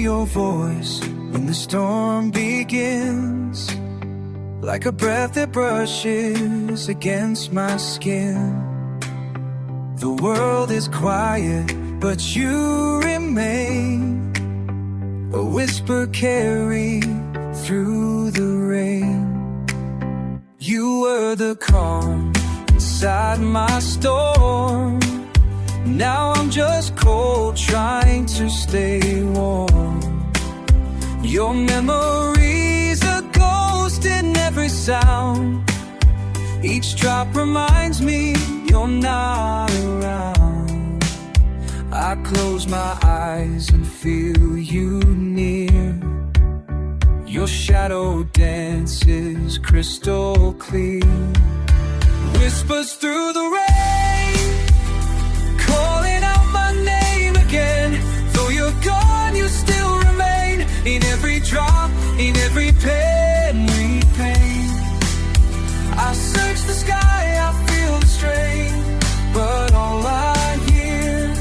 your voice when the storm begins, like a breath that brushes against my skin. The world is quiet, but you remain, a whisper carried through the rain. You were the calm inside my storm. Now I'm just cold, trying to stay warm. Your memory's a ghost in every sound. Each drop reminds me you're not around. I close my eyes and feel you near. Your shadow dances crystal clear. Whispers through the rain, calling out my name again. Though you're gone, you still remain. In every drop, in every pen we paint. I search the sky, I feel the strain, but all I hear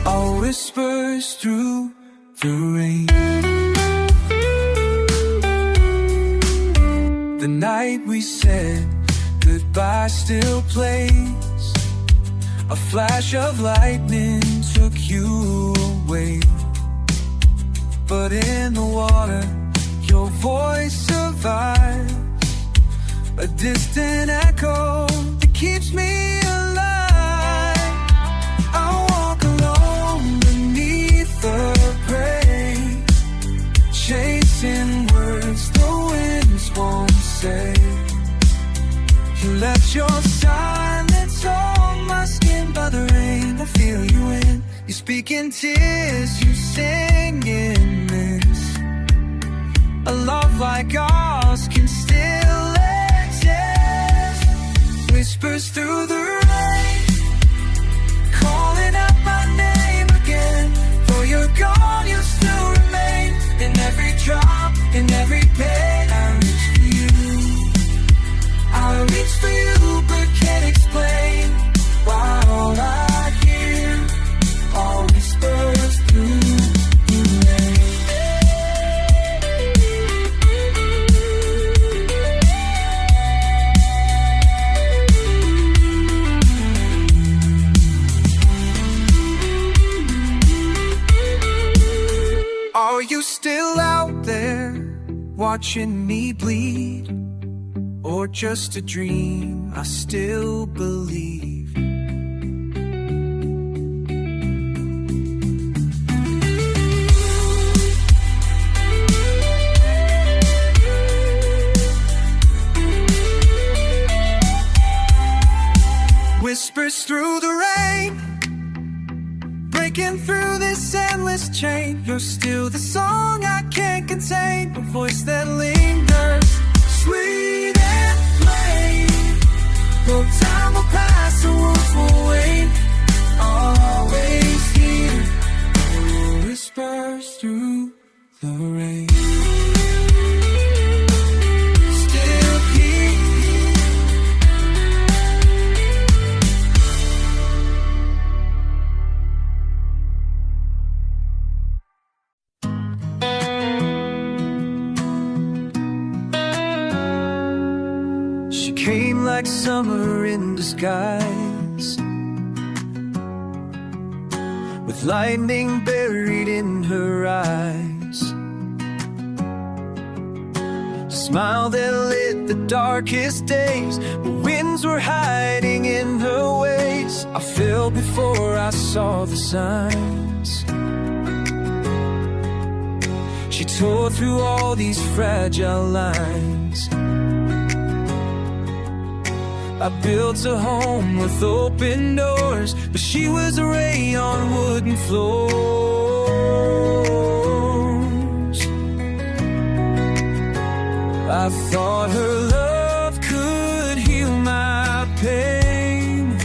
are whispers through the rain. The night we said goodbye still plays. A flash of lightning took you away, but in the water your voice survives, a distant echo that keeps me alive. I walk alone beneath the rain, chasing words the winds won't say. You left your silence on my skin by the rain. I feel you in. You speak in tears, you sing in this. A love like ours can still exist. Whispers through the rain, calling out my name again. Though you're gone, you still remain. In every drop, in every pain, I reach for you. I reach for you, but can't explain why all I hear are whispers through the rain. Are you still out there watching me bleed? Or just a dream I still believe? Whispers through the rain, breaking through this endless chain. You're still the song I can't contain, a voice that lingers, sweet and plain. Though time will pass, the wolf will wait. Always here, whispers through the rain. Still here. She came like summer in disguise, with lightning buried in her eyes. Smile that lit the darkest days, but winds were hiding in her ways. I fell before I saw the signs. She tore through all these fragile lines. I built a home with open doors, but she was a ray on wooden floors. I thought her love could heal my pain,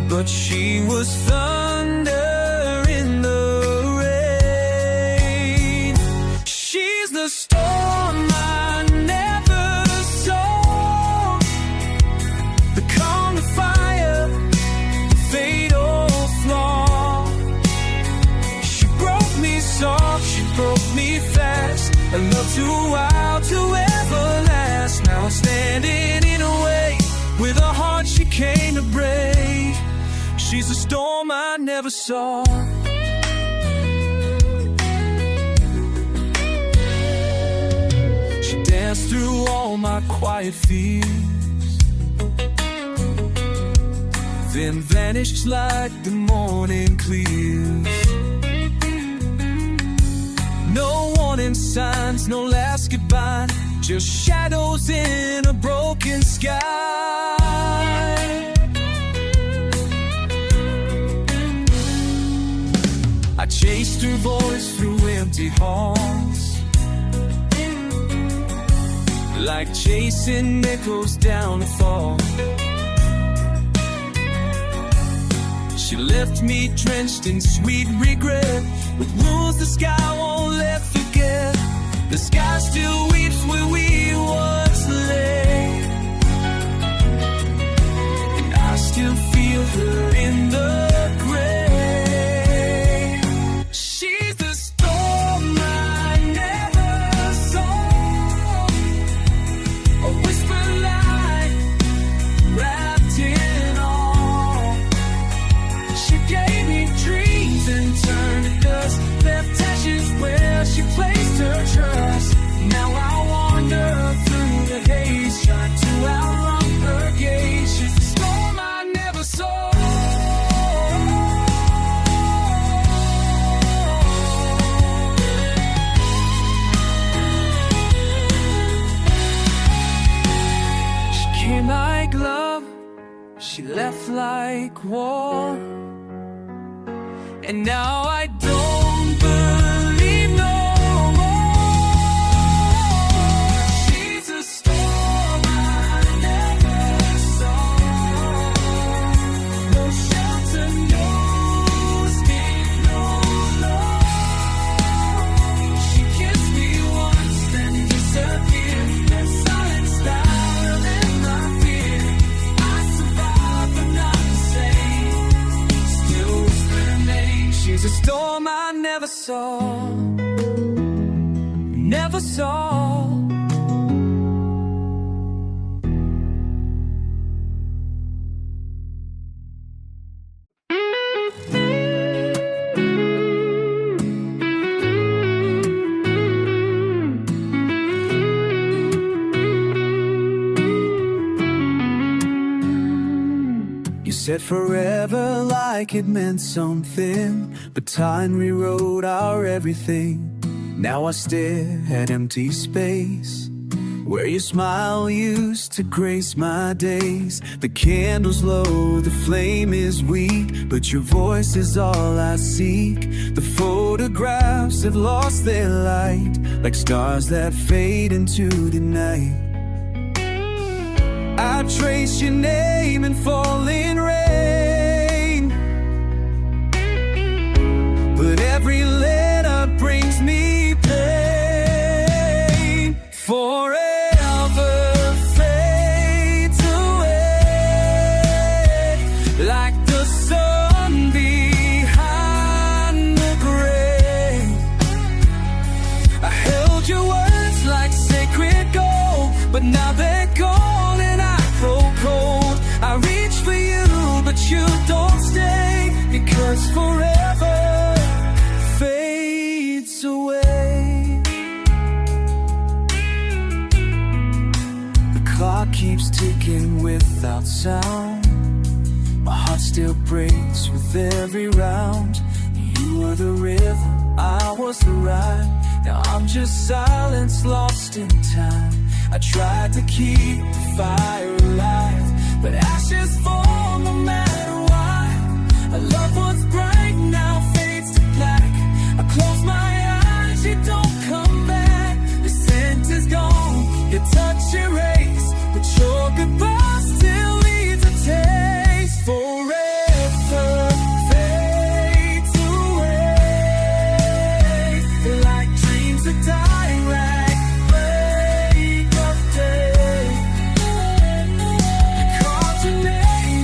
but she was thunder in the rain. She's the storm I never saw, the calm, the fire, the fatal flaw. She broke me soft, she broke She's a storm I never saw. She danced through all my quiet fears, then vanished like the morning clears. No warning signs, no last goodbye, just shadows in a broken sky. I chased her voice through empty halls, like chasing echoes down a fall. She left me drenched in sweet regret, with wounds the sky won't let forget. The sky still weeps where we once lay, and I still feel her in the grave. She's the storm I never saw, a whisper like wrapped in awe. She gave me dreams and turned to dust, left ashes where she placed her trust. Now I wander through the haze, trying to outrun her gaze. She's the storm I never saw. She came like love, she left like war, and now I don't believe no more. She's a storm I never saw. No shelter, no escape, no love. She kissed me once, then disappeared. That silence louder than my fear. I survived, but not the same. Still whispering names. She's a storm I never saw, never saw. You said forever like it meant something, but time rewrote our everything. Now I stare at empty space, where your smile used to grace my days. The candle's low, the flame is weak, but your voice is all I seek. The photographs have lost their light, like stars that fade into the night. I trace your name in falling rain, but every letter brings me pain. Forever fades away, like the sun behind the grave. I held your words like sacred gold, but now they're gone and I grow cold. I reach for you, but you don't stay, because forever fades away. The clock keeps ticking without sound. My heart still breaks with every round. You were the rhythm, I was the rhyme. Now I'm just silence lost in time. I tried to keep the fire alive, but ashes fall no matter why. A love once bright now fades to black. I close my eyes, you don't come back. The scent is gone, your touch erased, but your goodbye still leaves a taste. Forever fades away, like dreams that die right. Break of day. I called your name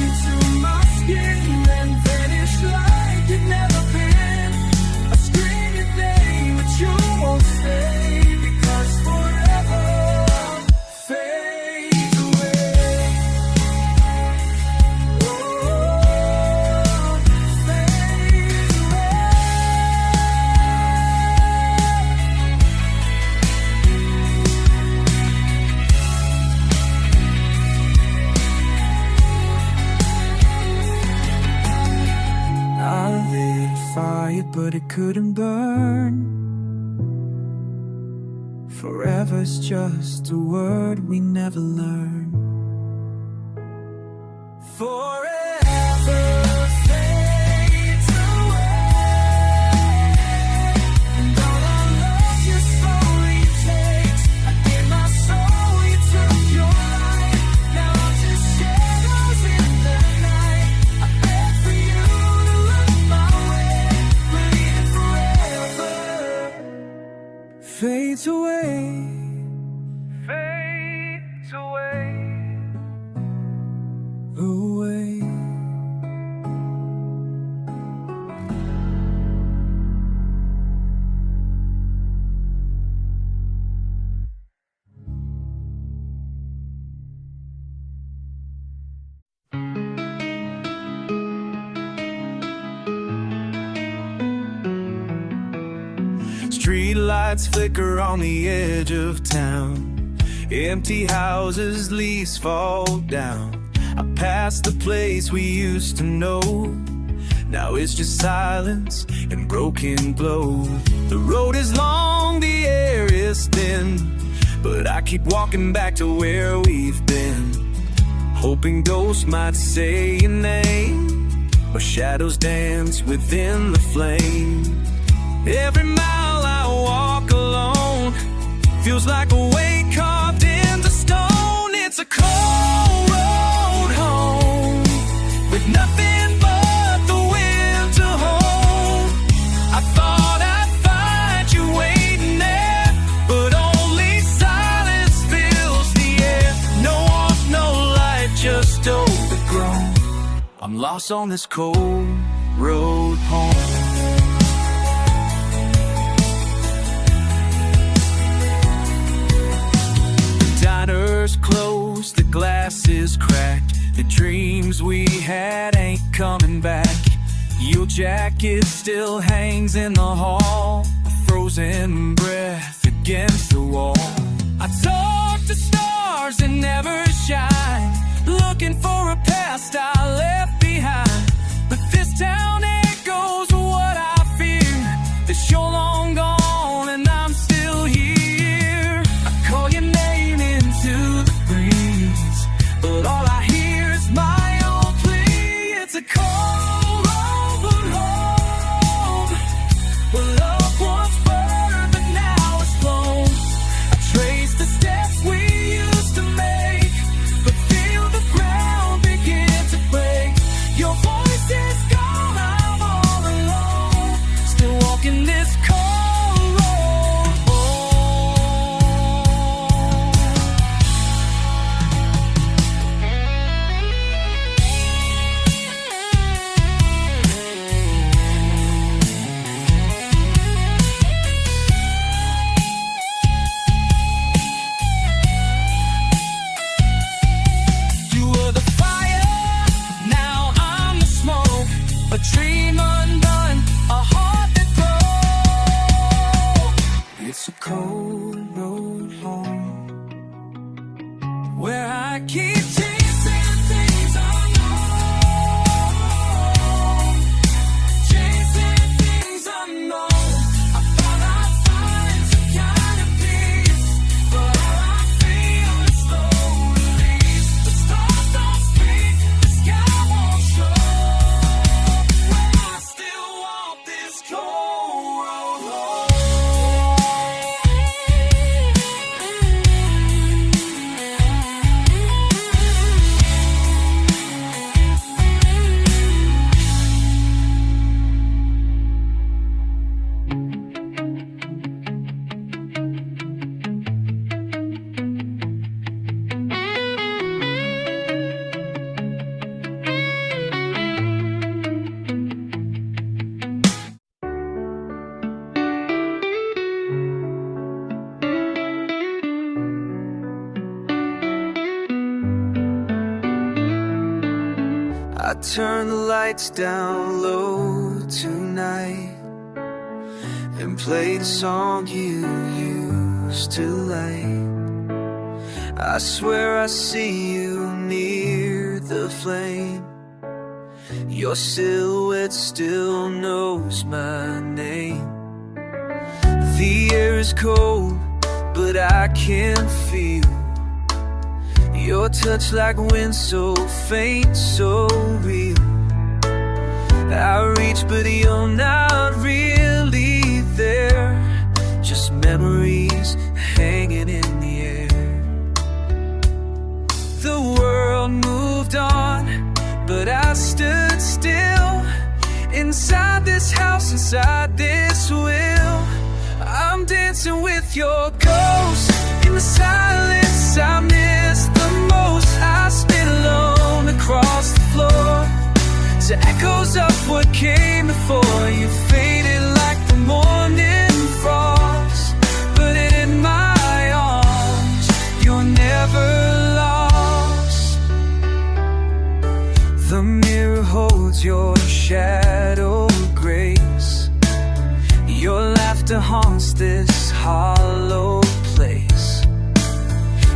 but it couldn't burn. Forever's just a word we never learn. Forever fades away, and all our love you slowly takes. I gave my soul, you took your life. Now I'm just shadows in the night. I beg for you to look my way. Believe forever fades away, fades away, away. Street lights flicker on the edge of town. Empty houses, leaves fall down. I passed the place we used to know. Now it's just silence and broken glow. The road is long, the air is thin, but I keep walking back to where we've been, hoping ghosts might say your name, or shadows dance within the flame. Every mile I walk alone feels like a weight carved into stone. It's a cold road home, with nothing but the wind to hold. I thought I'd find you waiting there, but only silence fills the air. No warmth, no light, just overgrown. I'm lost on this cold road home. Diners closed, the glass is cracked. The dreams we had ain't coming back. Your jacket still hangs in the hall, a frozen breath against the wall. I talk to stars and never shine, looking for a past I left behind. But this town echoes what I fear. This you're long gone and I'm still here. I call your name into the breeze, but all I hear is my own plea. It's a cold road home, where love once burned but now it's flown. I trace the steps we used to make, but feel the ground begin to break. Your voice is gone, I'm all alone, still walking this cold road You were the fire, now I'm the smoke. A dream undone, a heart that broke. It's a cold road home, where I keep chasing things unknown, chasing things unknown. I thought I'd find some kind of peace, but all I feel is slow release. The stars don't speak, the sky won't show, when I still walk this cold road home. I turn the lights down low tonight and play the song you used to like. I swear I see you near the flame, Your silhouette still knows my name. The air is cold, but I can feel your touch like wind, so faint, so real. I reach, but you're not really there. Just memories hanging in the air. The world moved on, but I stood still. Inside this house, inside this will, I'm dancing with your ghost. In the silence I miss the most, I spin alone across the floor to echoes of what came before. You faded like the morning frost, but in my arms you're never lost. The mirror holds your shadow grace. Your laughter haunts this hollow place.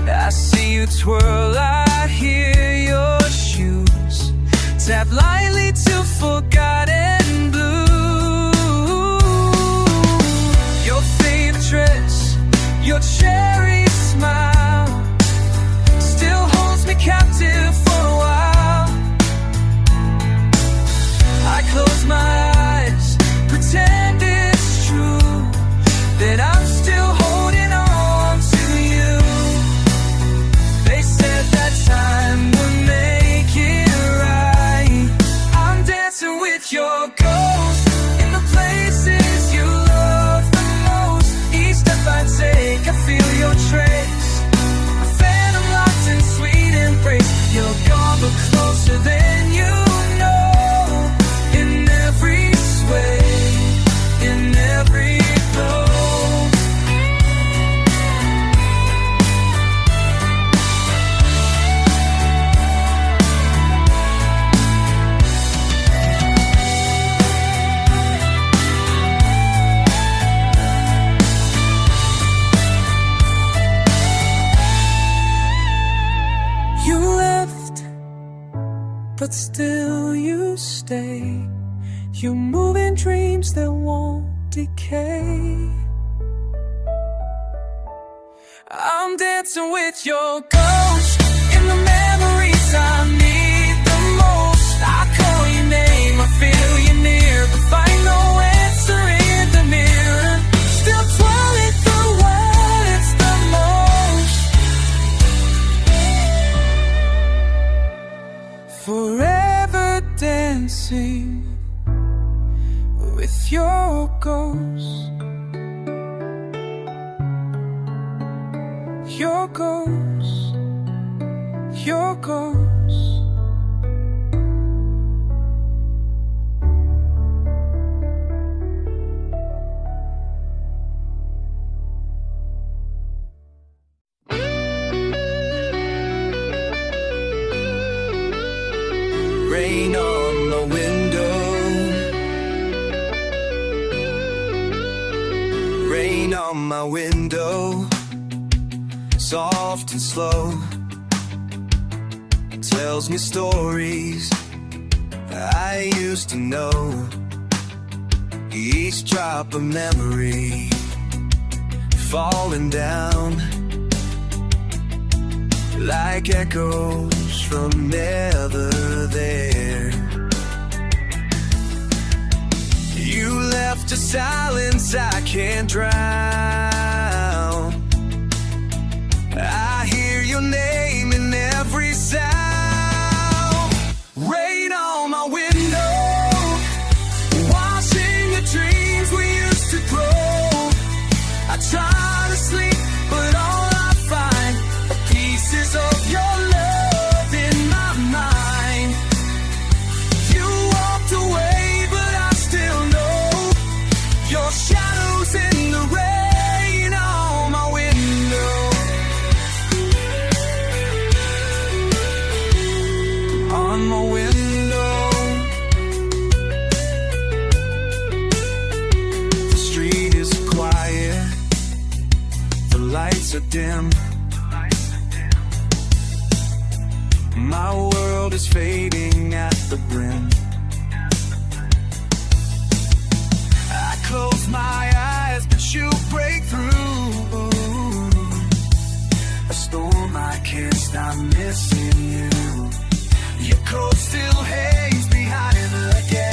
I see you twirl, I hear your shoes tap lightly to forgotten blue. Your favorite dress, your cherry smile still holds me captive for a while. I close my eyes, pretend it's true that I'm still holding on to you. They said that time would make it right. I'm dancing with your ghost in the places you love the most. Each step I take, I feel your trace. A phantom locked in sweet embrace. You're gone but closer than you know. In every sway, in every glow. You left, but still you stay. You're moving dreams that won't decay. I'm dancing with your ghost in the memories I need the most. I call your name, I feel you near, but find no answer in the mirror. Still twirling through what it's the most. Forever dancing with your ghost. Your ghost, your ghost. Rain on the window, rain on my window, soft and slow, tells me stories I used to know. Each drop of memory falling down like echoes from never there. You left a silence I can't drown. I hear your name in every sound. Rain on my window, washing the dreams we used to grow. I try to sleep, but all I find are pieces of your love in my mind. You walked away, but I still know your shadows in the rain on my window. On my window, the street is quiet, the lights are dim. My world is fading at the brim. close my eyes, but you break through. A storm I can't stop missing you. Your coat still hangs behind the gate.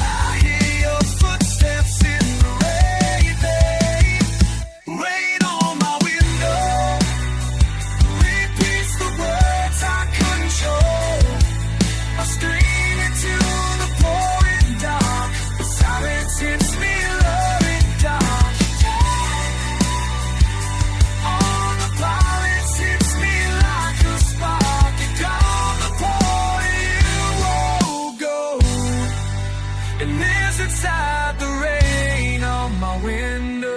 I hear your footsteps in the rain, babe. Rain on my window repeats the words I control. I scream into the pouring dark. The silence hits me low and dark. On the violence hits me like a spark. You got the point, you won't go. And there's inside the rain on my window.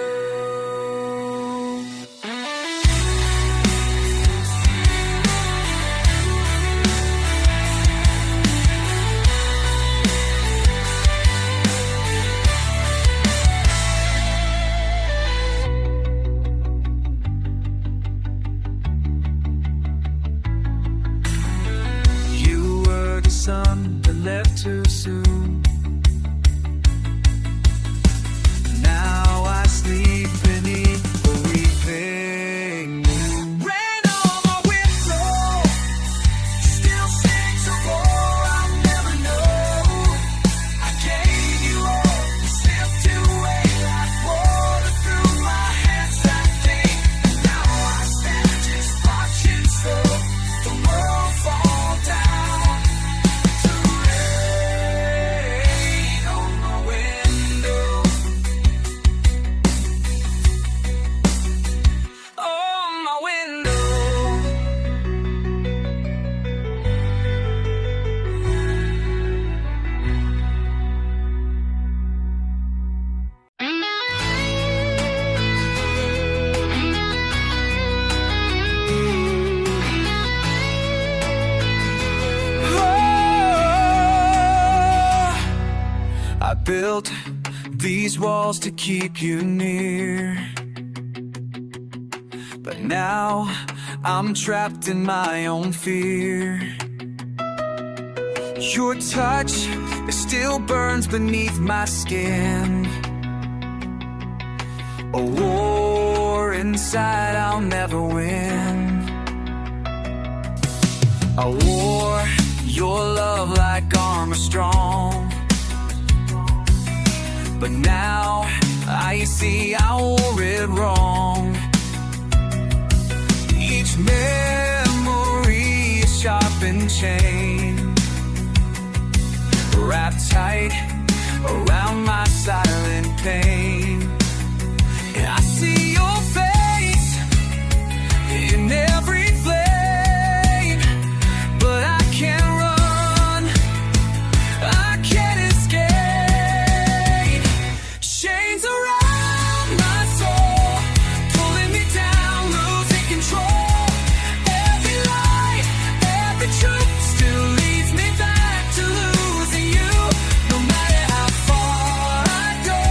You were the sun that left too soon. Now I sleep beneath the weeping moon. Rain on my window still sings a roar I'll never know. I gave you all, you slipped away like water through my hands that day. Now I stand just watching slow the world fall down to rain on my window. On my window. I built these walls to keep you near, but now I'm trapped in my own fear. Your touch, it still burns beneath my skin. A war inside I'll never win. I wore your love like armor strong, but now I see I wore it wrong. Each memory is sharp and chain, wrapped tight around my silent pain. And I see your face in every flame, but I can't run, I can't escape. Chains around my soul, pulling me down, losing control. Every lie, every truth still leads me back to losing you. No matter how far I go,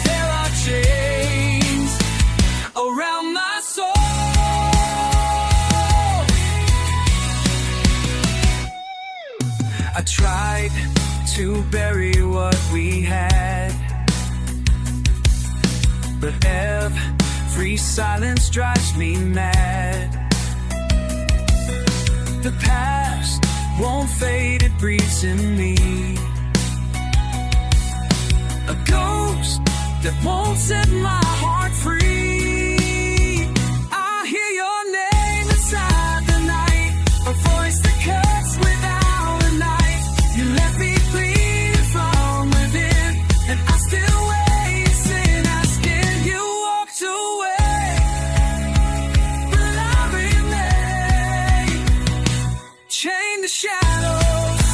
there are chains around my soul. I tried to bury what we had, but every silence drives me mad. The past won't fade, it breathes in me. A ghost that won't set my heart free. I hear your name inside the night, a voice that cuts without a knife. You left me bleeding from within, and I still wait, sin asking. You walked away, but I remain chained to shadows,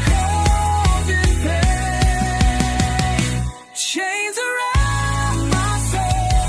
cold in pain. Chains around my soul,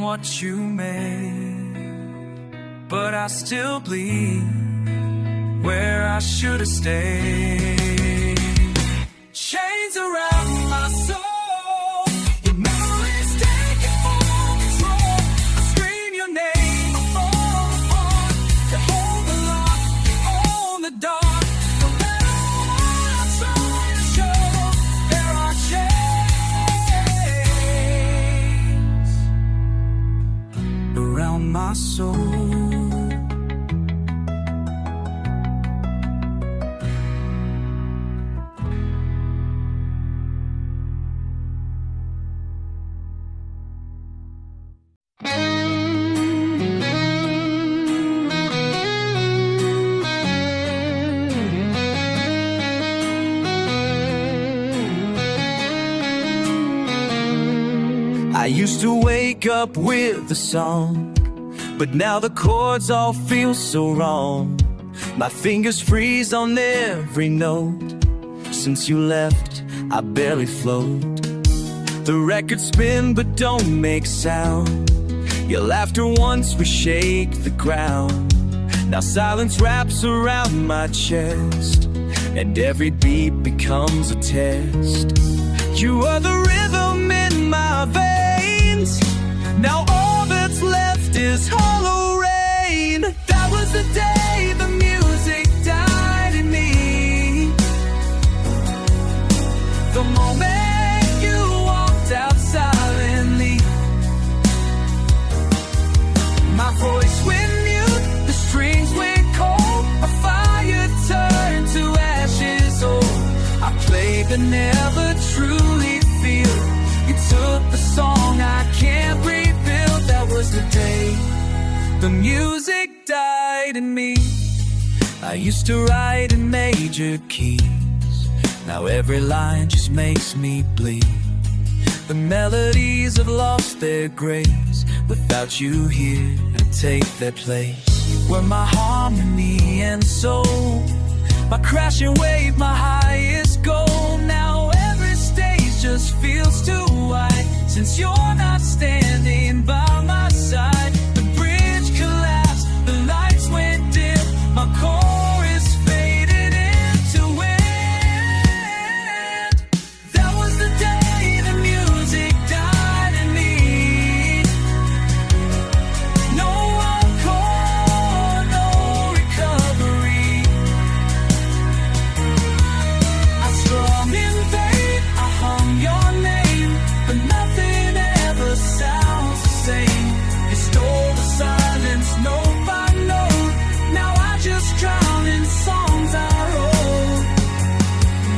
what you made, but I still bleed where I should have stayed. Chains around my soul, your memories taking full control. I scream your name, I fall apart. You hold the lock, you own the dark. No matter what I try to show, there are chains around my soul. I used to wake up with a song, but now the chords all feel so wrong. My fingers freeze on every note. Since you left, I barely float. The records spin but don't make sound. Your laughter once we shake the ground. Now silence wraps around my chest, and every beat becomes a test. You are the rhythm in my veins. Now all that's left is hollow rain. That was the day the music died in me. The moment you walked out silently. My voice went mute, the strings went cold. A fire turned to ashes. Oh, I played but never truly feel. You took the song I can't rebuild. That was the day the music died in me. I used to write in major keys. Now every line just makes me bleed. The melodies have lost their grace. Without you here, I take their place. You were my harmony and soul, my crashing wave, my highest goal. Now every stage just feels too wide, since you're not standing by my side. The bridge collapsed, the lights went dim. My chorus faded into wind. That was the day the music died in me. No encore, no recovery. I strummed in vain, I hung your name, but nothing ever sounds the same. You stole the silence note by note. Now I just drown in songs I wrote.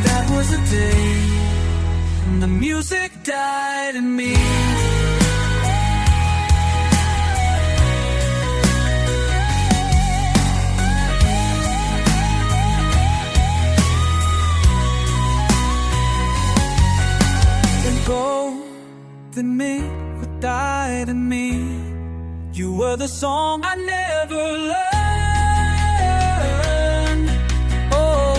That was the day the music died in me. And both admit what died in me. You were the song I never learned. Oh,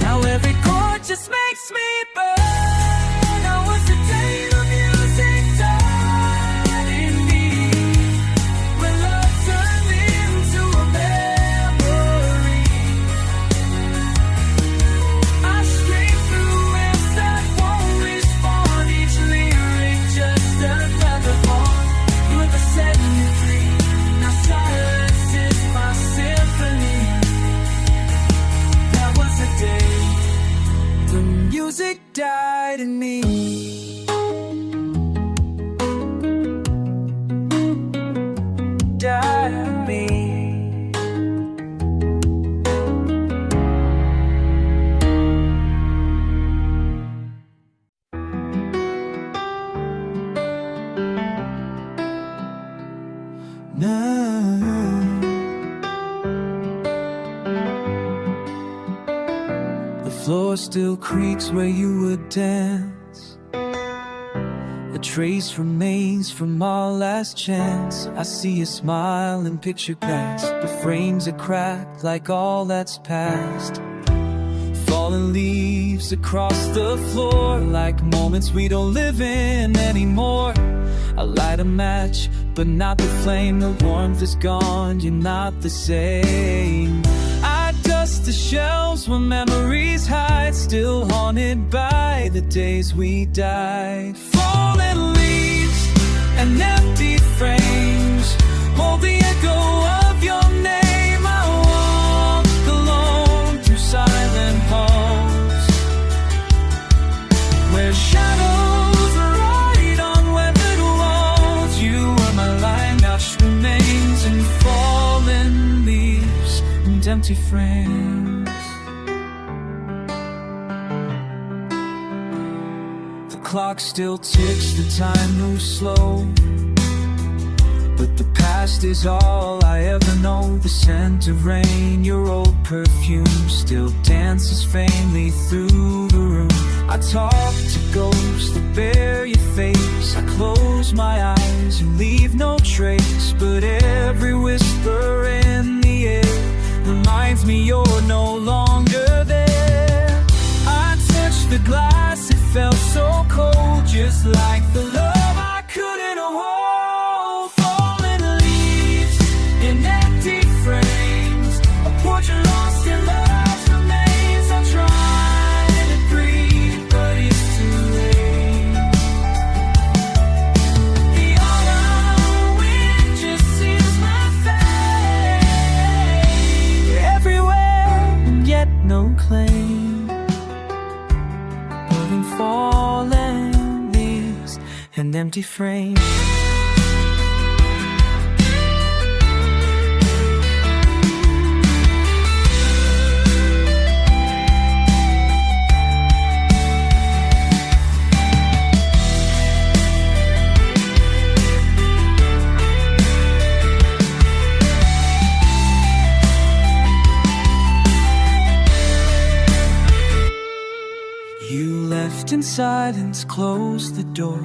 now every chord just makes me burn. That was the day the music died in me, when love turned into a memory. I scream through riffs that won't respond, each lyric just another heart. You ever set me free? Now silence is my symphony. That was the day the music died in me. Died in me. The floor still creaks where you would dance. A trace remains from our last chance. I see a smile in picture glass. The frames are cracked like all that's past. Fallen leaves across the floor, like moments we don't live in anymore. I light a match, but not the flame. The warmth is gone, you're not the same. I dust the shelves where memories hide, still haunted by the days we died. Fallen leaves and empty frames hold the echo of your name. I walk alone through silent halls where shadows ride on weathered walls. You are my lighthouse remains in fallen leaves and empty frames. The clock still ticks, the time moves slow, but the past is all I ever know. The scent of rain, your old perfume still dances faintly through the room. I talk to ghosts that bear your face. I close my eyes and leave no trace, but every whisper in the air reminds me you're no longer there. I touched the glass, it felt so cold, just like the love I couldn't hold. Fallen leaves in empty frames, a portrait lost in love's remains. I'm trying to breathe, but it's too late. The autumn wind just seals my fate. Everywhere and yet no claim, but in fallen leaves and empty frames. You left in silence, closed the door,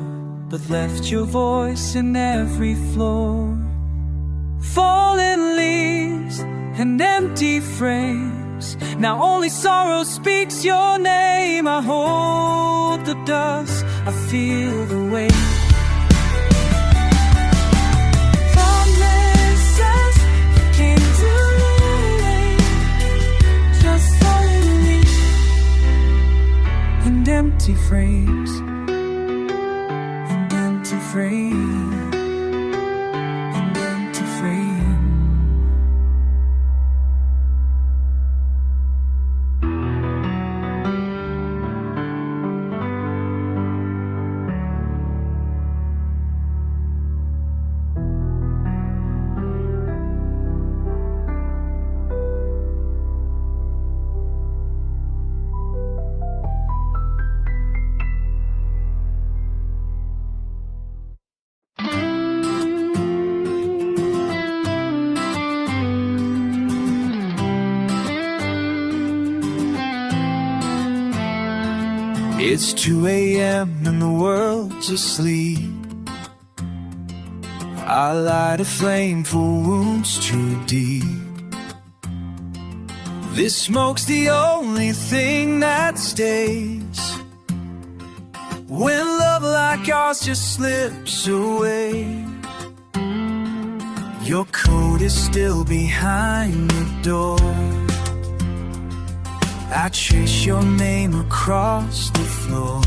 but left your voice in every floor. Fallen leaves and empty frames, now only sorrow speaks your name. I hold the dust, I feel the weight. Promises came too late, just fallen leaves and empty frames, and empty frames, and empty frames. It's 2 a.m. and the world's asleep. I light a flame for wounds too deep. This smoke's the only thing that stays when love like ours just slips away. Your coat is still behind the door. I trace your name across the floor.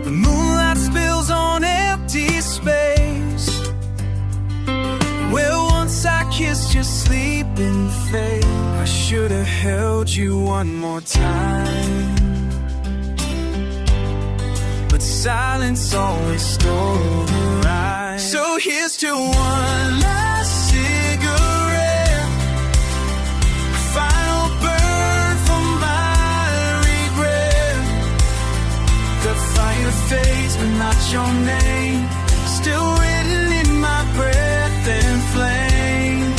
The moonlight spills on empty space where once I kissed your sleeping face. I should have held you one more time, but silence always stole the ride. So here's to one last cigarette, final burn for my regret. The fire fades but not your name, still written in my breath and flame.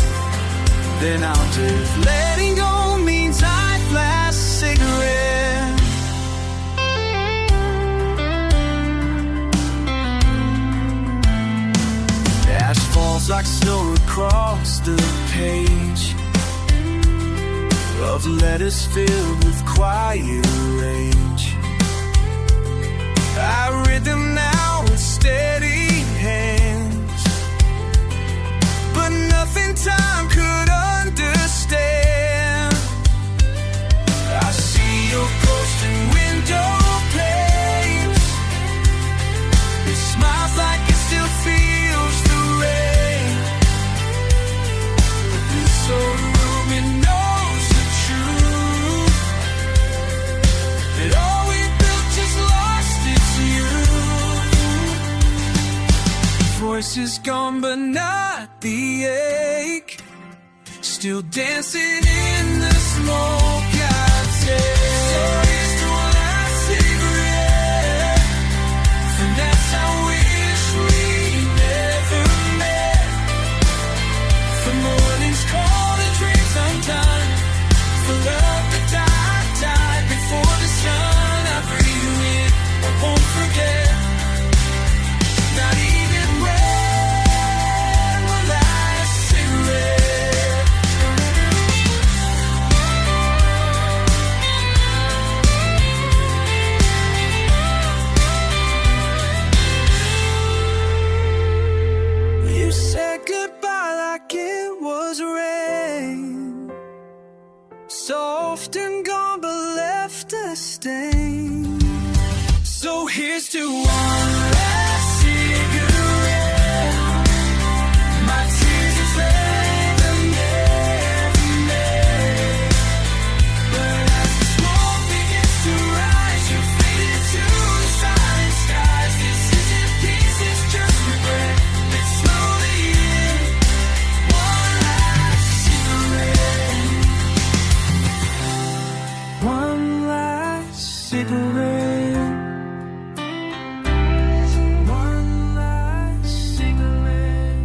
Then I'll just letting go means I've last cigarette. Ash falls like snow across the page. A Love letters filled with quiet rage. I read them now with steady hands, but nothing time could understand. I see your ghost in window panes. It smiles like it still feels the rain. So the room, it knows the truth, that all we built just lost its youth. Voice is gone but not the ache, still dancing in the smoke. I'd say, so here's to one last cigarette, and that's I wish we never met. For mornings cold and dreams undone, for love that died before the sun. I breathe you in, I won't forget, not even when my last cigarette. You said goodbye like it was rain, soft and gone but left a stain. So here's to one last cigarette, my tears are flame and never made. But as the smoke begins to rise, you fade into the silent skies. This isn't peace, it's just regret. It's slowly in one last cigarette. One last cigarette. One last cigarette.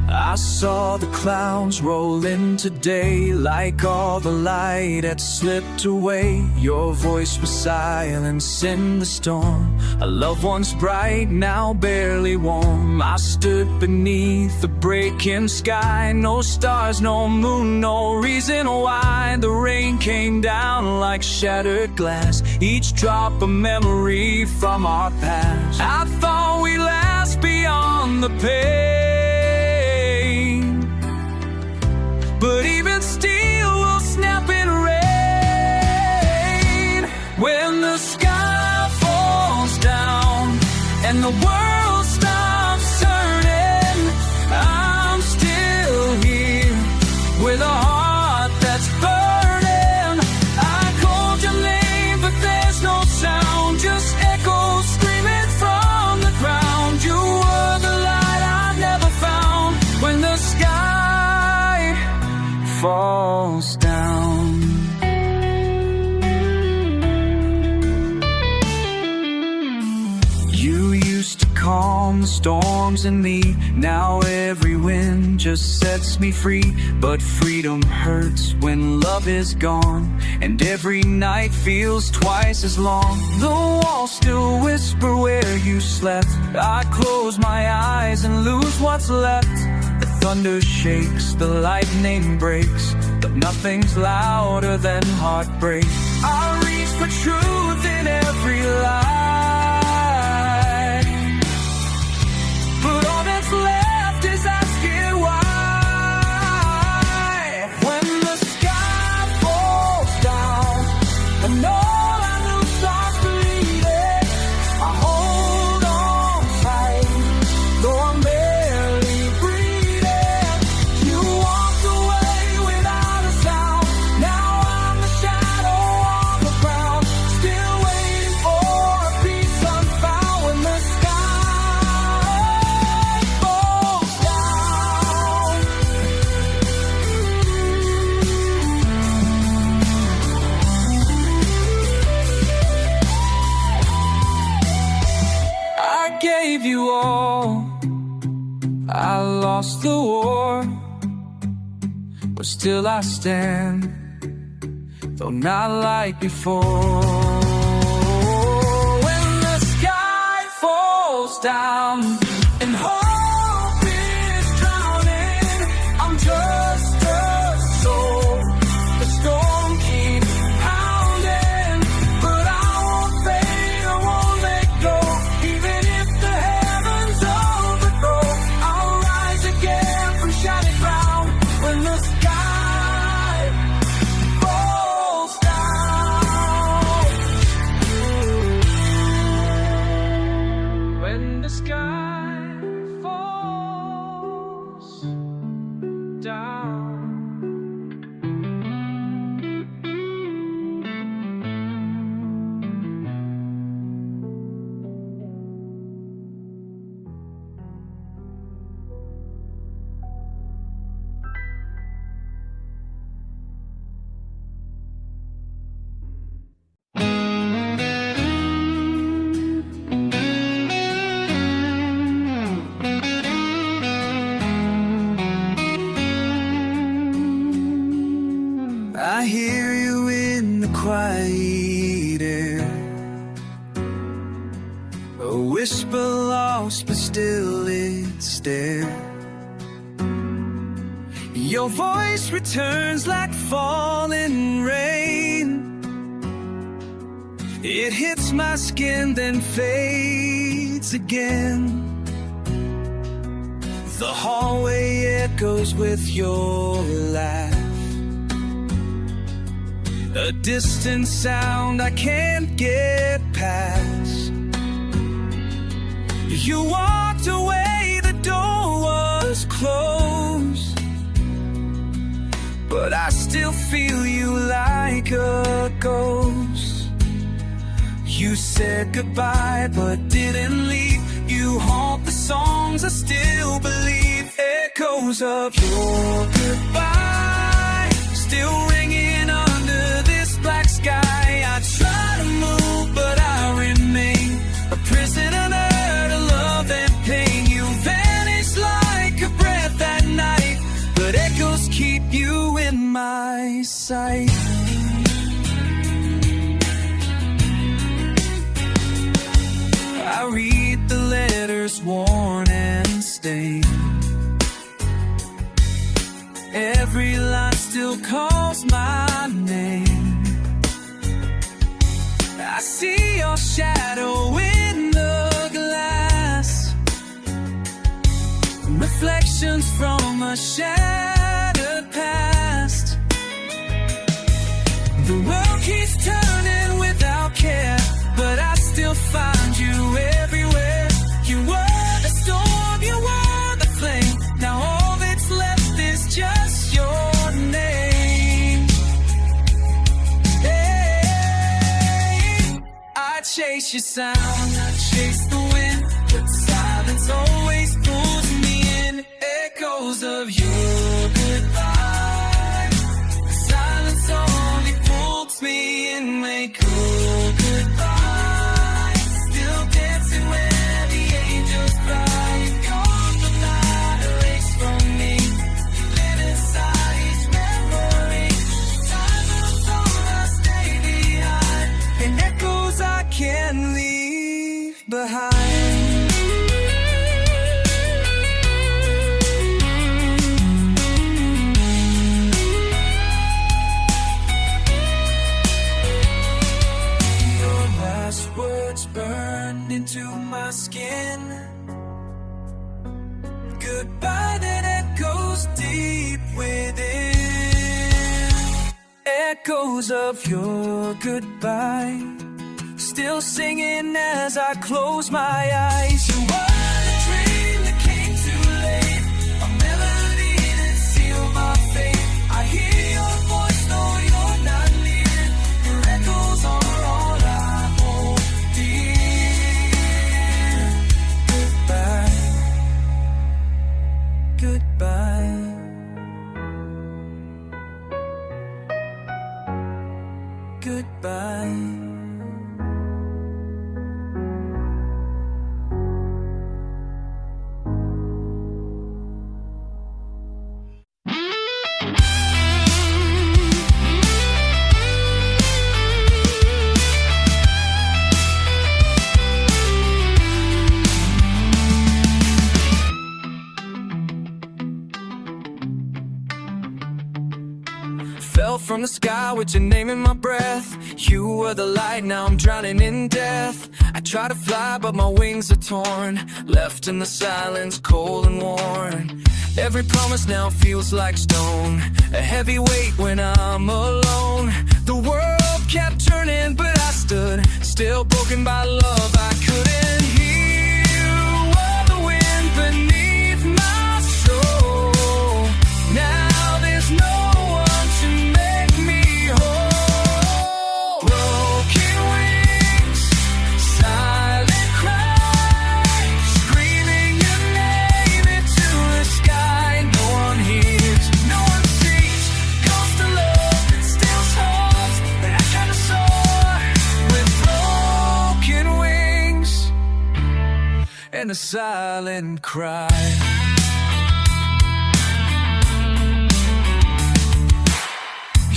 I saw the clouds roll in today, like all the light had slipped away. Your voice was silence in the storm, a love once bright, now barely warm. I stood beneath the breaking sky, no stars, no moon, no reason why. The rain came down like shattered glass, each drop a memory from our past. I thought we'd last beyond the pain, but even still we'll snap in rain. When the sky falls down and the world stops turning, I'm still here with a heart that's burning. I called your name but there's no sound, just echoes screaming from the ground. You were the light I never found. When the sky falls down, you used to calm the storms in me. Now every wind just sets me free. But freedom hurts when love is gone, and every night feels twice as long. The walls still whisper where you slept. I close my eyes and lose what's left. The thunder shakes, the lightning breaks, but nothing's louder than heartbreak. I reach for truth in every lie, but all that's left is asking why. When the sky falls down and all I knew starts bleeding, I hold on tight, though I'm barely breathing. You walked away without a sound. Now I'm the shadow on the ground, still waiting for a peace unfound. When the sky falls down, I gave you all, I lost the war. but still I stand, though not like before. When the sky falls down and hope is drowning, I'm just a soul. The storm keeps pounding, but I won't fade, I won't let go. Even if the heavens overthrow, I'll rise again from shattered ground. When the sky falls down, when the sky falls down. I hear you in the quiet air, a whisper lost but still it's there. Your voice returns like falling rain. It hits my skin then fades again. The hallway echoes with your laugh, a distant sound I can't get past. You walked away, the door was closed, but I still feel you like a ghost. You said goodbye but didn't leave. You haunt the songs I still believe. Echoes of your goodbye still ringing under this black sky. I try to move but I remain a prisoner to love and pain. You vanish like a breath at night, but echoes keep you in my sight. I read the letters worn and stained. Every line still calls my name. I see your shadow in the glass, reflections from a shattered past. The world keeps turning without care, but I still find you everywhere. You were the storm, you were the flame. Now all that's left is just your name. Hey, I chase your sound, I chase the wind, but silence always pulls me in. Echoes of your goodbye, silence only pulls me in. Make cool goodbye, still dancing where the angels cry. Gone but not erased from me. You live inside each memory. Time moves on, I stay behind, and echoes I can't leave behind. Words burned into my skin. Goodbye that echoes deep within. Echoes of your goodbye still singing as I close my eyes. You were the dream that came too late, a melody that sealed my fate. I hear your voice, though you're not near. Your echoes are all I hold dear. Goodbye, goodbye. Goodbye. fell from the sky with your name in my breath. You were the light, now I'm drowning in death. I try to fly, but my wings are torn, left in the silence, cold and worn. Every promise now feels like stone, a heavy weight when I'm alone. The world kept turning, but I stood still, broken by love I couldn't hear. All the wind beneath my soul. Now there's no one to make me whole. Broken wings, silent cry, screaming your name into the sky. No one hears, no one sees. Ghost of love that steals hopes that I try to soar with broken wings and a silent cry.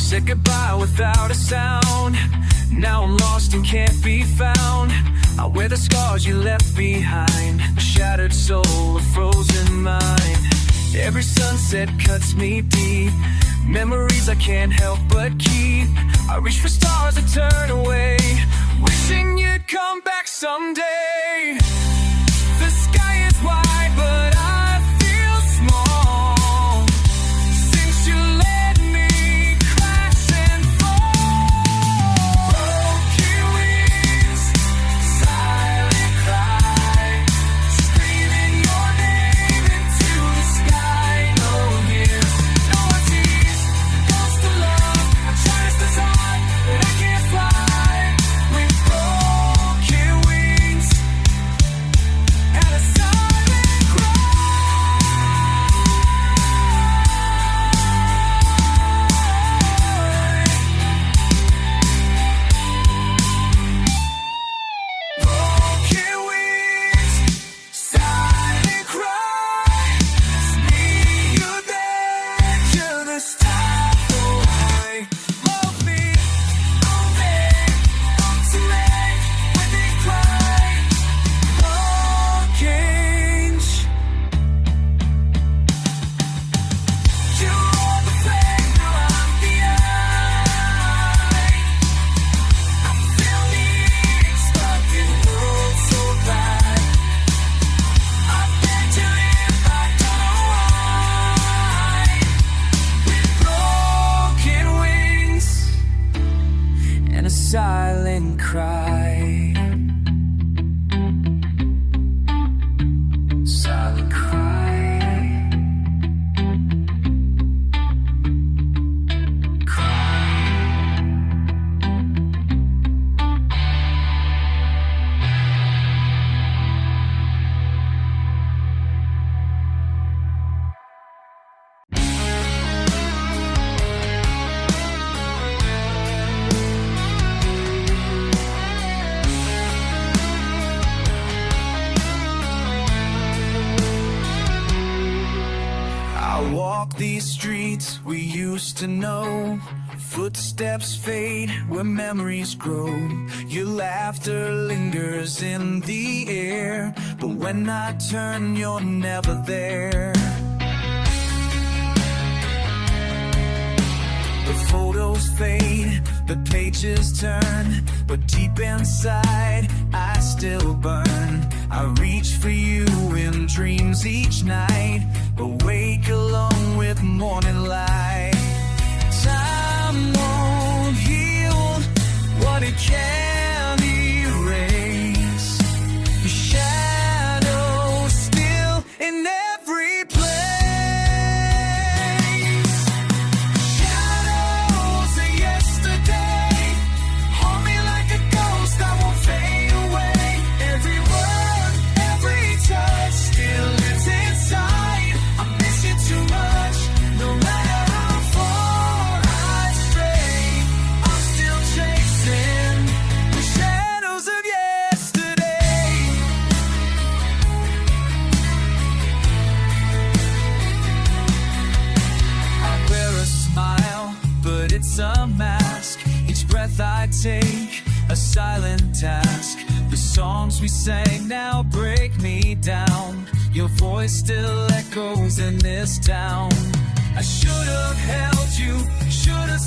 Said goodbye without a sound. Now I'm lost and can't be found. I wear the scars you left behind, a shattered soul, a frozen mind. Every sunset cuts me deep, memories I can't help but keep. I reach for stars that turn away, wishing you'd come back someday. The sky is wide, but I feel small since you let me crash and fall. Broken wings, silent cry, screaming your name into the sky. No one hears, no one sees. Ghost of love, I try to decide, but I can't fly with broken wings and a silent cry. Broken wings, silent cry, need you there to the stop away. Love me, come to me when they cry. Change. You are the flame, now I'm the eye. I feel needing, stuck in world so bad. I beg to live, I don't know why. With broken wings and a silent cry. Silent cry. I walk these streets we used to know. Footsteps fade where memories grow. Your laughter lingers in the air, but when I turn, you're never there. The photos fade, the pages turn, but deep inside, I still burn. I reach for you in dreams each night, but wake alone with morning light. Time won't heal what it can't erase. Your shadow still in every place. Shadows of yesterday haunt me like a ghost, I won't fade away. Every word, every touch still lives inside. I miss you too much, no matter how far I stray. I'm still chasing the shadows of yesterday. I wear a smile, but it's a mask. Each breath I take, a silent task. The songs we sang now break me down. Your voice still echoes in this town. I should have held you, should have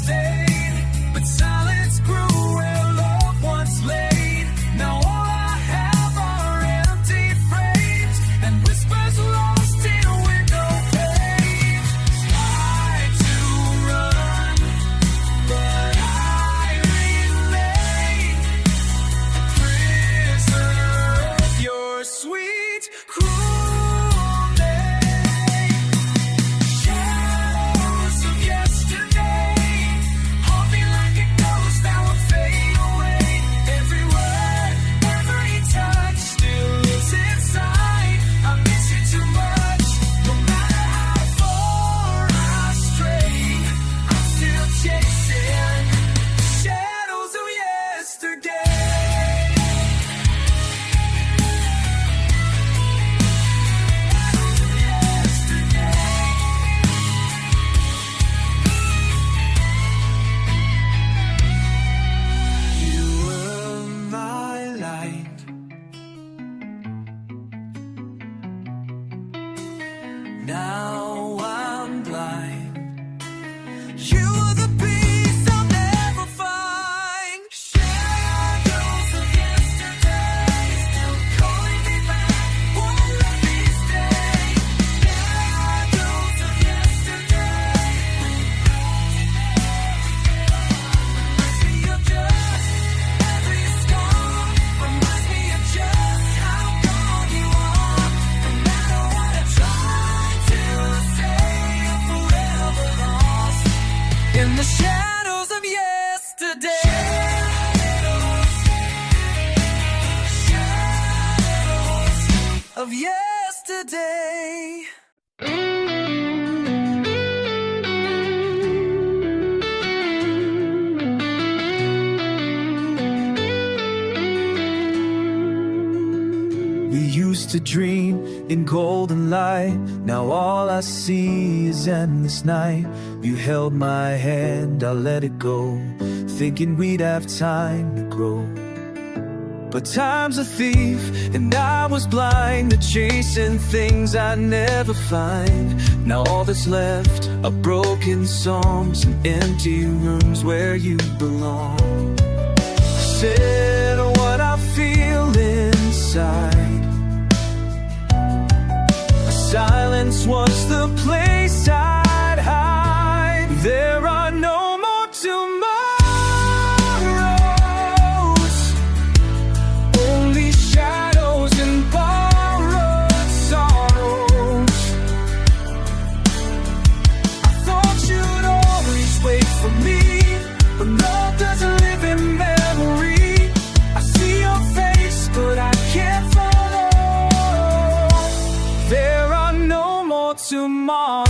You are the peace I'll never find. Shadows of yesterday still calling me back. Won't let me stay. Shadows of yesterday reminds me of just every scar. Reminds me of just how gone you are. No matter what I try to say, I'm forever lost in the shadows of yesterday. Shadows of yesterday. We used to dream in golden light. Now all I see is endless night. You held my hand, I let it go, thinking we'd have time to grow. But time's a thief, and I was blind to chasing things I never find. Now all that's left are broken songs and empty rooms where you belong. Said what I feel inside. Silence was the place I'd hide. There are no more tomorrows, only shadows and borrowed sorrows. I thought you'd always wait for me, but love doesn't live in memory. I see your face, but I can't follow. There are no more tomorrows.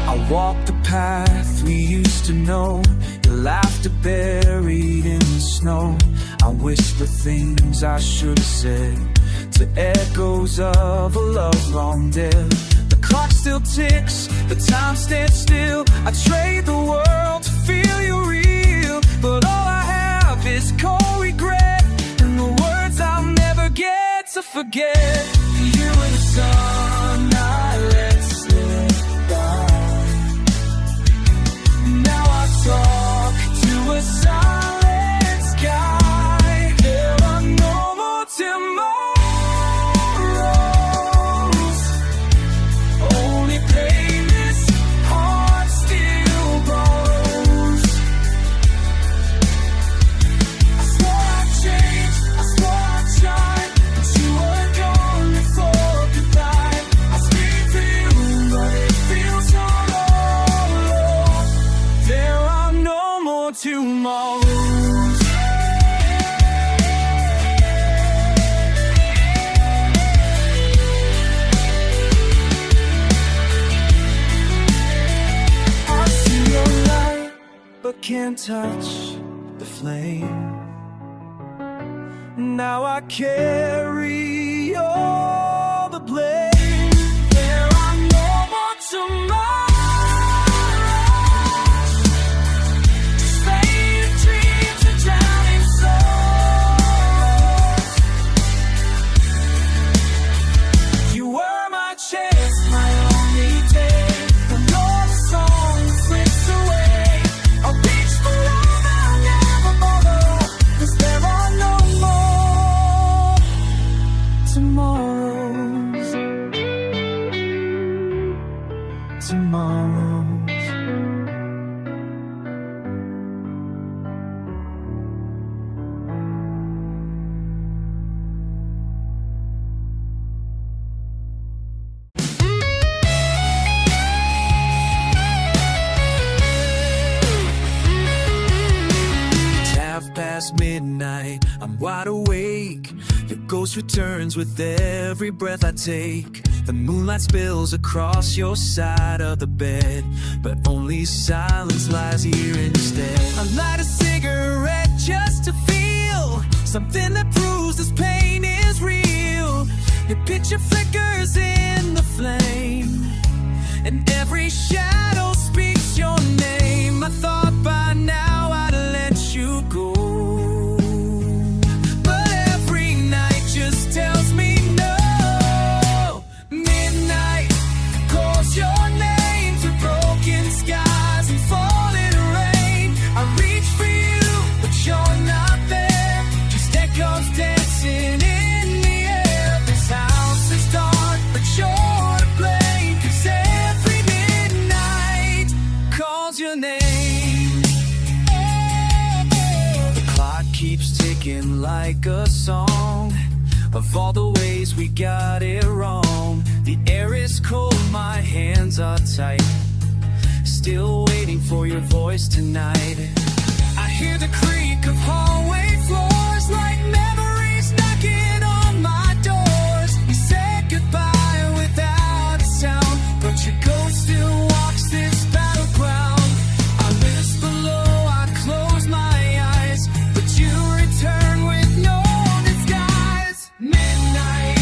I walk the path we used to know, the laughter buried in the snow. I whisper things I should have said to echoes of a love long dead. The clock still ticks, the time stands still. I trade the world to feel you real, but all I have is cold regret and the words I'll never get to forget. You and the sun I let slip by. Now I talk to a silent sky. There are no more tomorrows, only pain this heart still borrows. I swore I'd change, I swore I'd shine, but you were gone before goodbye. I scream for you, but it feels so low. There are no more tomorrows. I see your light, but can't touch the flame. Now I carry all the blame. There are no more tomorrows, just faded dreams and drowning souls. You were my chance, my only day. When all the song slips away, I'll reach for love I'll never borrow, 'cause there are no more tomorrows. Tomorrows. It's midnight, I'm wide awake. Your ghost returns with every breath I take. The moonlight spills across your side of the bed, but only silence lies here instead. I light a cigarette just to feel something that proves this pain is real. Your picture flickers in the flame, and every shadow speaks your name. I thought by now I'd let you go, but every night just tells me no. Midnight, of all the ways we got it wrong. The air is cold, my hands are tight, still waiting for your voice tonight. I hear the creak of hallway floors, like memories knocking on my doors. We said goodbye without a sound, but your ghost still walks this battleground. I whisper low, I close my eyes, but you return with no disguise. Midnight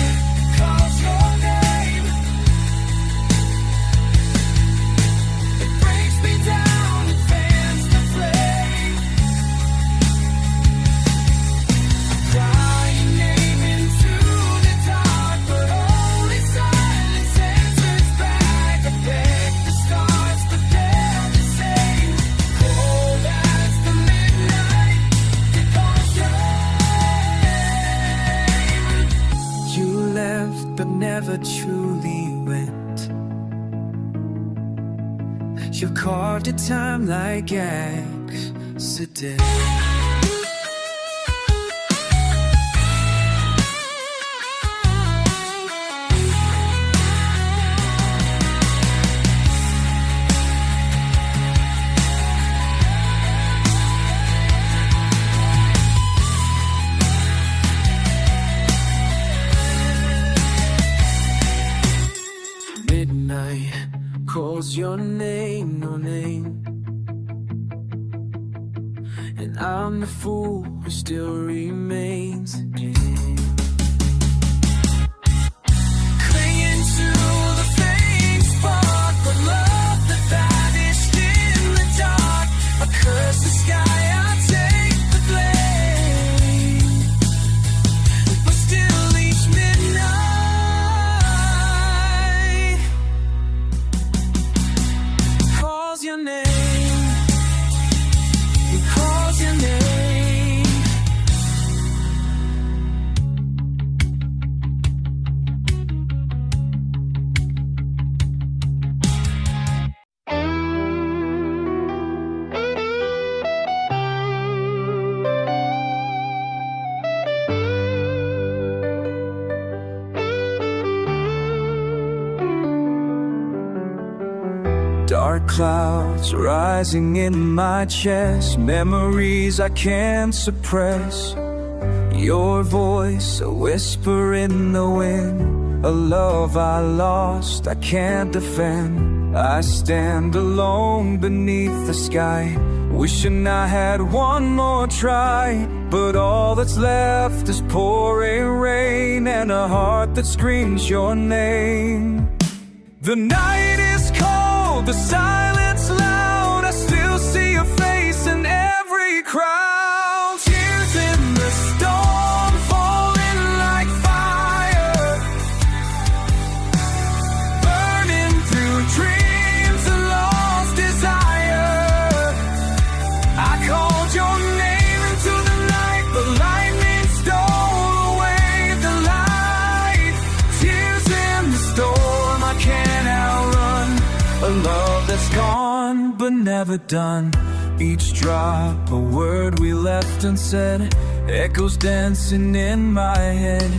calls your name, it breaks me down and fans the flame. Cry your name into the dark, but only silence answers back. I beg the stars, but they're the same. Cold as the midnight, it calls your name. You left, but never truly went. You carved a time like accident. Midnight calls your name, no name, and I'm the fool who still remains. Clinging to the faint spark, but love that vanished in the dark. I curse the sky, I take the blame, but still each midnight calls your name. He calls your name. Dark clouds rising in my chest, memories I can't suppress. Your voice, a whisper in the wind, a love I lost, I can't defend. I stand alone beneath the sky, wishing I had one more try. But all that's left is pouring rain and a heart that screams your name. The night is cold, the silence loud, I still see your face in every crowd. Tears in the storm, falling like fire, burning through dreams and lost desire. I called your name into the night, but lightning stole away the light. Tears in the storm, I can't outrun a love that's gone but never done. Each drop, a word we left unsaid, echoes dancing in my head.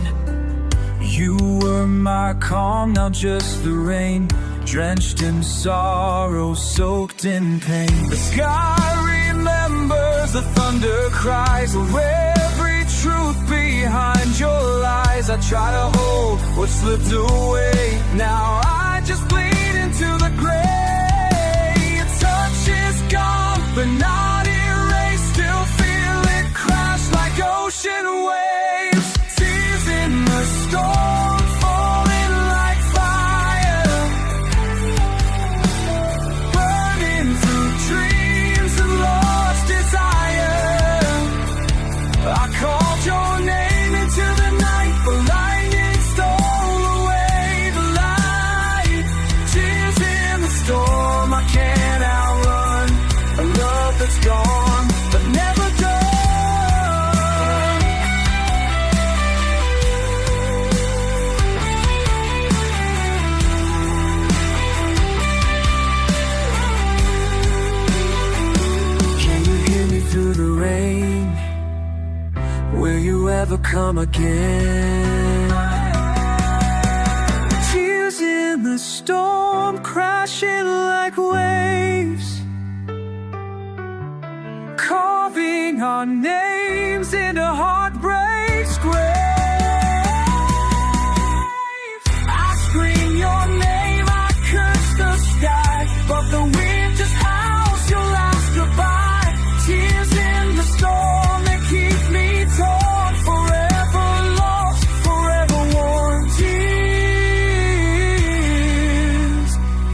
You were my calm, now just the rain, drenched in sorrow, soaked in pain. The sky remembers the thunder cries of every truth behind your lies. I try to hold what slipped away, now I just bleed into the gray. Your touch is gone, but not erased, still feel it crash like ocean waves. Tears in the storm, falling like fire, burning through dreams and lost desire. I called your name into the night, but lightning stole away the light. Tears in the storm, I can't outrun a love that's gone but never done. Can you hear me through the rain? Will you ever come again? our names into heartbreak's grave. I scream your name, I curse the sky, but the wind just howls your last goodbye. Tears in the storm that keep me torn, forever lost, forever worn. Tears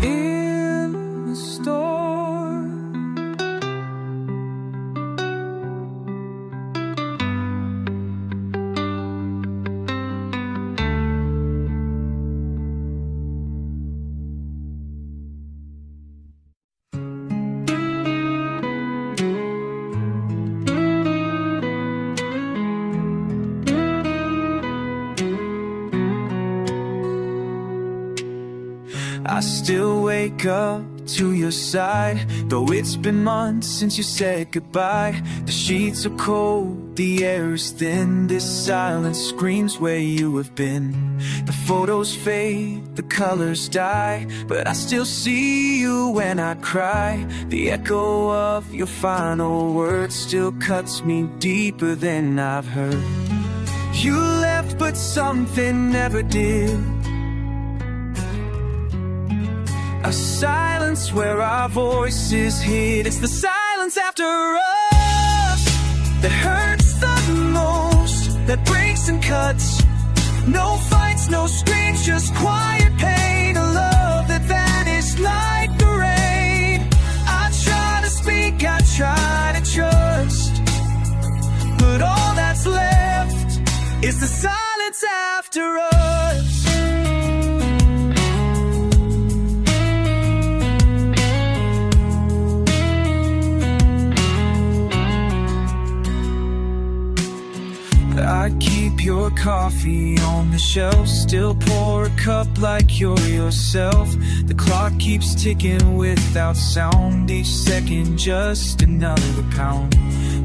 in the storm. I still wake up to your side, though it's been months since you said goodbye. The sheets are cold, the air is thin, this silence screams where you have been. The photos fade, the colors die, but I still see you when I cry. The echo of your final words still cuts me deeper than I've heard. You left, but something never did. A silence where our voices hid. It's the silence after us that hurts the most, that breaks and cuts. No fights, no screams, just quiet pain. A love that vanished like the rain. I try to speak, I try to trust, but all that's left is the silence after us. I keep your coffee on the shelf, still pour a cup like you're yourself. The clock keeps ticking without sound, each second just another pound.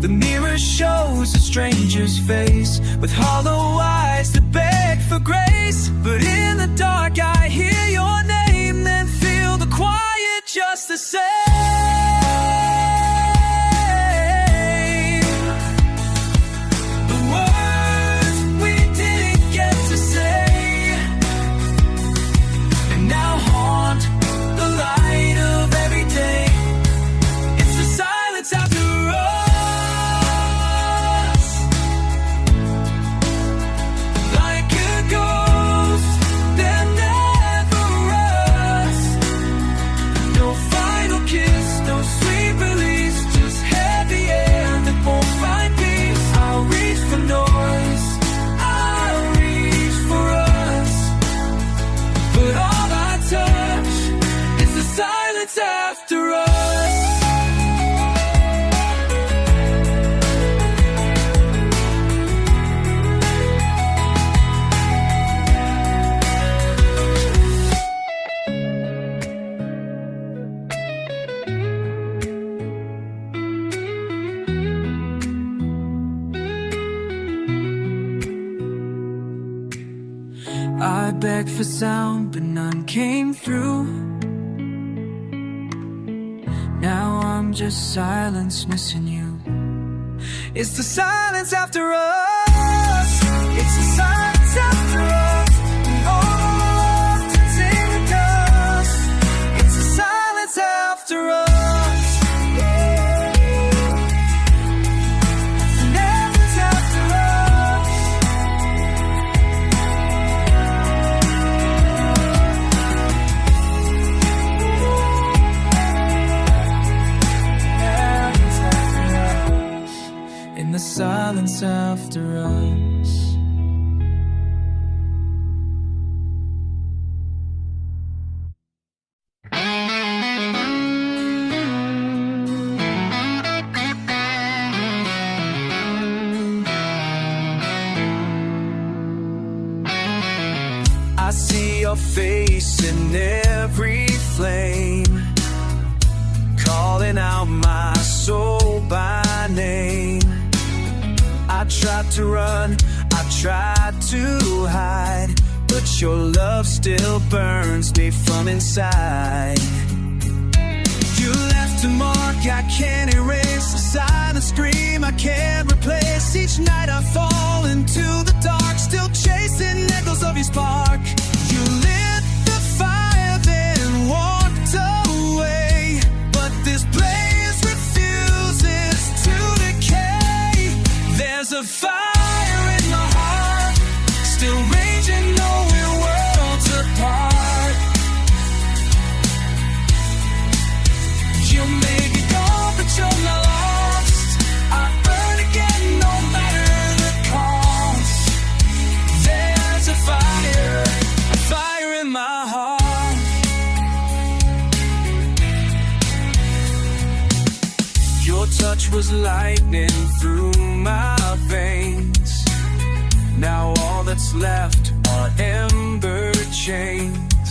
The mirror shows a stranger's face, with hollow eyes that beg for grace. But in the dark I hear your name, then feel the quiet just the same. After us. I begged for sound, but none came through. Now I'm just silence missing you. It's the silence after us. It's the silence after us. And all the love turns into dust. It's the silence after us. And heaven's after us. In the silence after us. I see your face in every flame, calling out my soul by name. I tried to run, I tried to hide, but your love still burns me from inside. You left a mark I can't erase, a silent scream I can't replace. Each night I fall into the dark, still chasing echoes of your spark. You lit the fire, then walked away, but this blaze refuses to decay. There's a fire in my heart, still raging though we're worlds apart. You may be gone, but you're not lost. I burn again, no matter the cost. There's a fire in my heart. Your touch was lightning through my veins. Now all that's left are ember chains.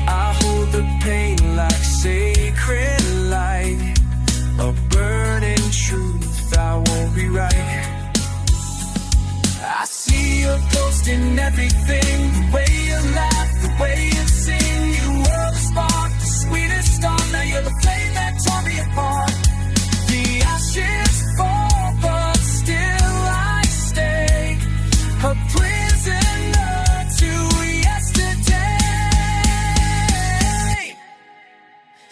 I hold the pain like sacred light, a burning truth I won't rewrite. I see your ghost in everything, the way you laugh, the way you sing. You were the spark, the sweetest star. Now you're the flame that tore me apart. The ashes fall, but still I stay, a prisoner to yesterday.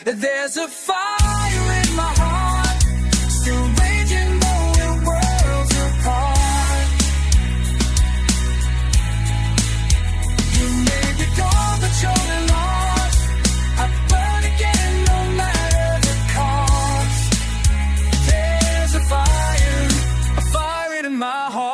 There's a fire in my heart, still raging though we're worlds apart. You may be gone, but you're not lost. I burn again, no matter the cost. There's a fire in my heart.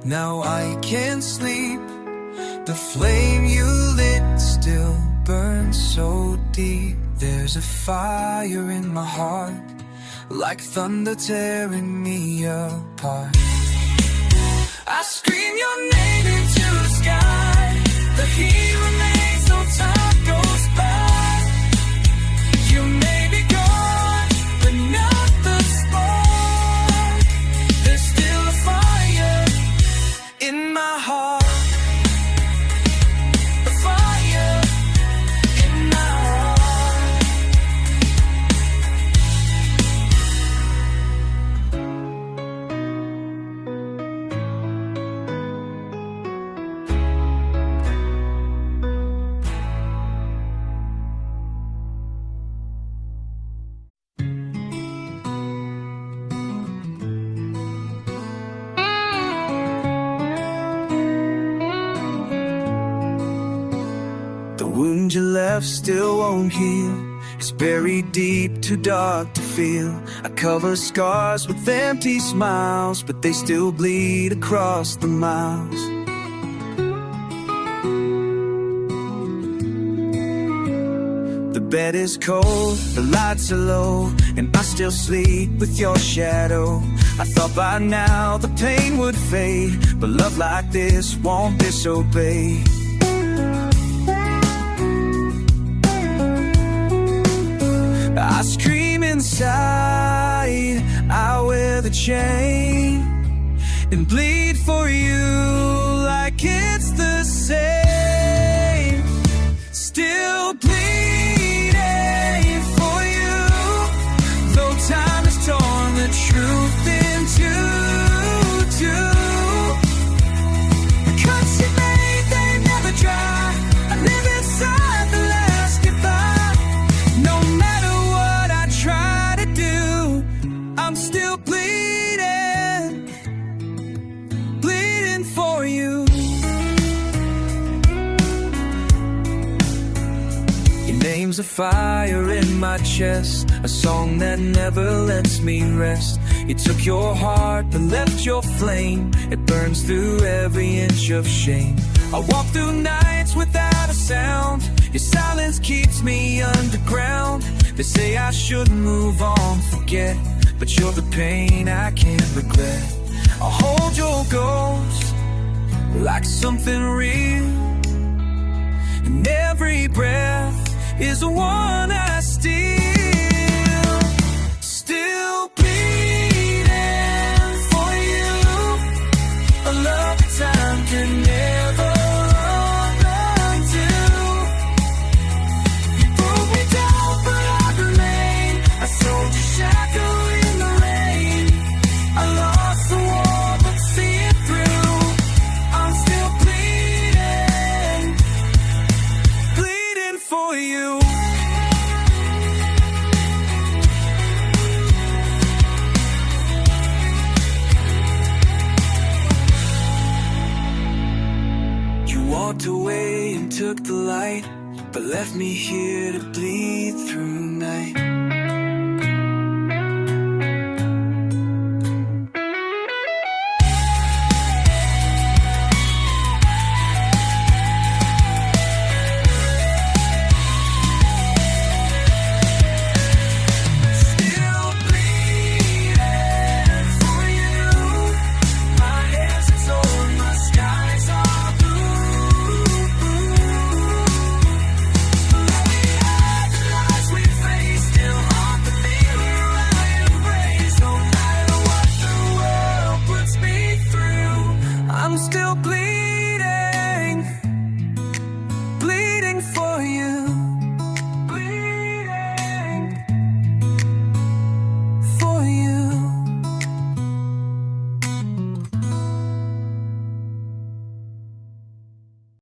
Now I can't sleep. The flame you lit still burns so deep. There's a fire in my heart, like thunder tearing me apart. I scream your name into the sky. The heat remains though time goes by. You may be gone, but not the spark. There's still a fire in my heart, a fire in my heart. The wound you left still won't heal. It's buried deep, too dark to feel. I cover scars with empty smiles, but they still bleed across the miles. The bed is cold, the lights are low, and I still sleep with your shadow. I thought by now the pain would fade, but love like this won't disobey. I scream inside, I wear the chain and bleed for you like it's the same. Still bleeding for you, though time has torn the truth into two. The cuts you made, they never dry. I live inside the last goodbye. No matter what I try to do, I'm still bleeding, bleeding for you. Your name's a fire in my chest, a song that never lets me rest. You took your heart but left your flame, it burns through every inch of shame. I walk through nights without a sound, your silence keeps me underground. They say I should move on, forget, but you're the pain I can't regret. I'll hold your ghost like something real, and every breath is the one I steal. Still bleeding for you, a love time can never undo. You broke me down, but I remain. I sold you shackle in the rain. I lost the war, but see it through. I'm still bleeding, bleeding for you. You walked away and took the light, but left me here to bleed through night.